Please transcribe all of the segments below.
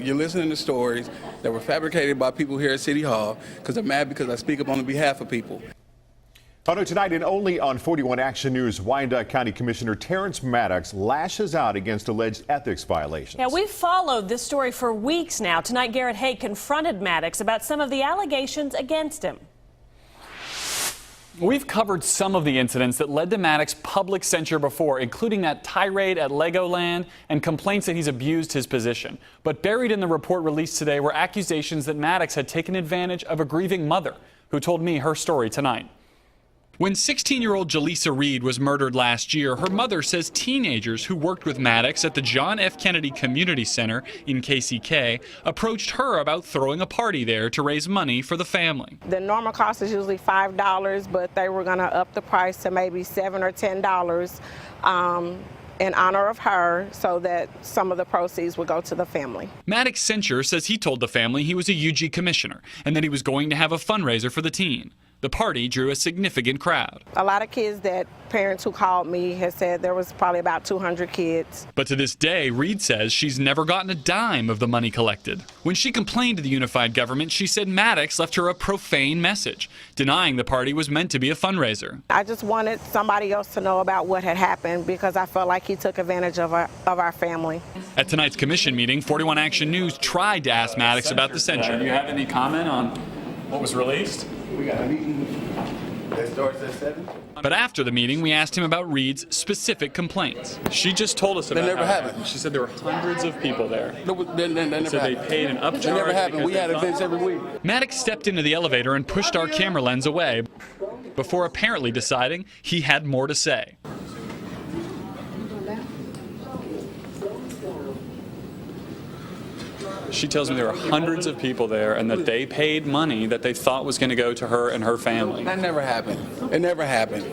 You're listening to stories that were fabricated by people here at City Hall because they're mad because I speak up on behalf of people. Oh no, tonight and only on 41 Action News, Wyandotte County Commissioner Terrence Maddox lashes out against alleged ethics violations. Yeah, we've followed this story for weeks now. Tonight, Garrett Haig confronted Maddox about some of the allegations against him. We've covered some of the incidents that led to Maddox's public censure before, including that tirade at Legoland and complaints that he's abused his position. But buried in the report released today were accusations that Maddox had taken advantage of a grieving mother, who told me her story tonight. When 16-year-old Jaleesa Reed was murdered last year, her mother says teenagers who worked with Maddox at the John F. Kennedy Community Center in KCK approached her about throwing a party there to raise money for the family. The normal cost is usually $5, but they were going to up the price to maybe $7 or $10 in honor of her so that some of the proceeds would go to the family. Maddox's censure says he told the family he was a UG commissioner and that he was going to have a fundraiser for the teen. The party drew a significant crowd. A lot of kids that parents who called me have said there was probably about 200 kids. But to this day, Reed says she's never gotten a dime of the money collected. When she complained to the unified government, she said Maddox left her a profane message, denying the party was meant to be a fundraiser. I just wanted somebody else to know about what had happened because I felt like he took advantage of our family. At tonight's commission meeting, 41 Action News tried to ask Maddox about the censure. Do you have any comment on what was released? We got a meeting that starts at 7. But after the meeting, we asked him about Reed's specific complaints. She just told us about That never happened. She said there were hundreds of people there. No, that never So they happened. paid an upcharge. That never happened. We had events every week. Maddox stepped into the elevator and pushed our camera lens away before apparently deciding he had more to say. She tells me there were hundreds of people there and that they paid money that they thought was going to go to her and her family. That never happened. It never happened.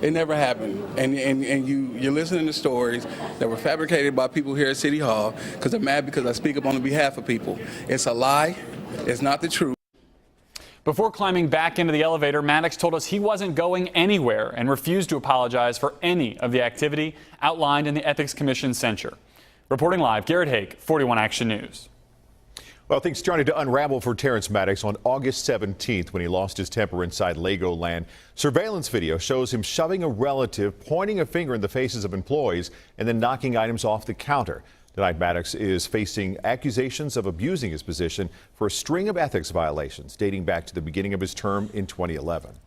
It never happened. And you're listening to stories that were fabricated by people here at City Hall because they're mad because I speak up on behalf of people. It's a lie. It's not the truth. Before climbing back into the elevator, Maddox told us he wasn't going anywhere and refused to apologize for any of the activity outlined in the Ethics Commission censure. Reporting live, Garrett Haig, 41 Action News. Well, things started to unravel for Terrence Maddox on August 17th when he lost his temper inside Legoland. Surveillance video shows him shoving a relative, pointing a finger in the faces of employees, and then knocking items off the counter. Tonight, Maddox is facing accusations of abusing his position for a string of ethics violations dating back to the beginning of his term in 2011.